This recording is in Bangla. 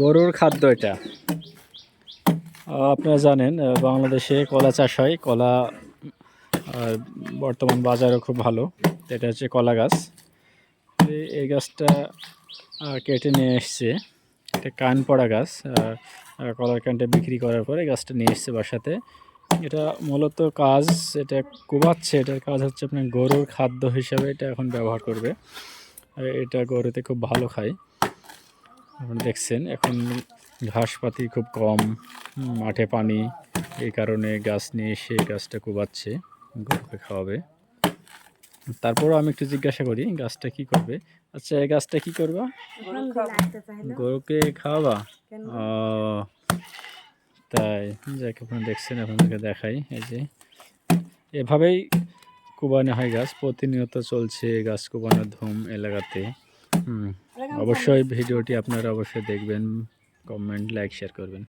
গরুর খাদ্য এটা। আপনারা জানেন বাংলাদেশে কলা চাষ হয়। কলা বর্তমান বাজারও খুব ভালো। এটা হচ্ছে কলা গাছ। এই গাছটা কেটে নিয়ে এসছে। এটা কান পড়া গাছ। কলার কানটা বিক্রি করার পরে গাছটা নিয়ে এসছে বাসাতে। এটা মূলত কাজ, এটা কোবাচ্ছে। এটার কাজ হচ্ছে আপনার গরুর খাদ্য হিসাবে এটা এখন ব্যবহার করবে। এটা গরুতে খুব ভালো খায়। এখন দেখছেন এখন ঘাসপাতি খুব কম, মাঠে পানি, এই কারণে গাছ নিয়ে এসে গাছটা কোবাচ্ছে, গরুকে খাওয়াবে। তারপরও আমি একটু জিজ্ঞাসা করি গাছটা কি করবে। আচ্ছা, এই গাছটা কি করবা? গরুকে খাওয়াবা? ও তাই, যাকে আপনি দেখছেন আপনাদেরকে দেখাই। এই যে এভাবেই কোবানো হয় গাছ, প্রতিনিয়ত চলছে গাছ কোবানোর ধুম এলাকাতে। অবশ্যই ভিডিওটি আপনারা অবশ্যই দেখবেন, কমেন্ট, লাইক, শেয়ার করবেন।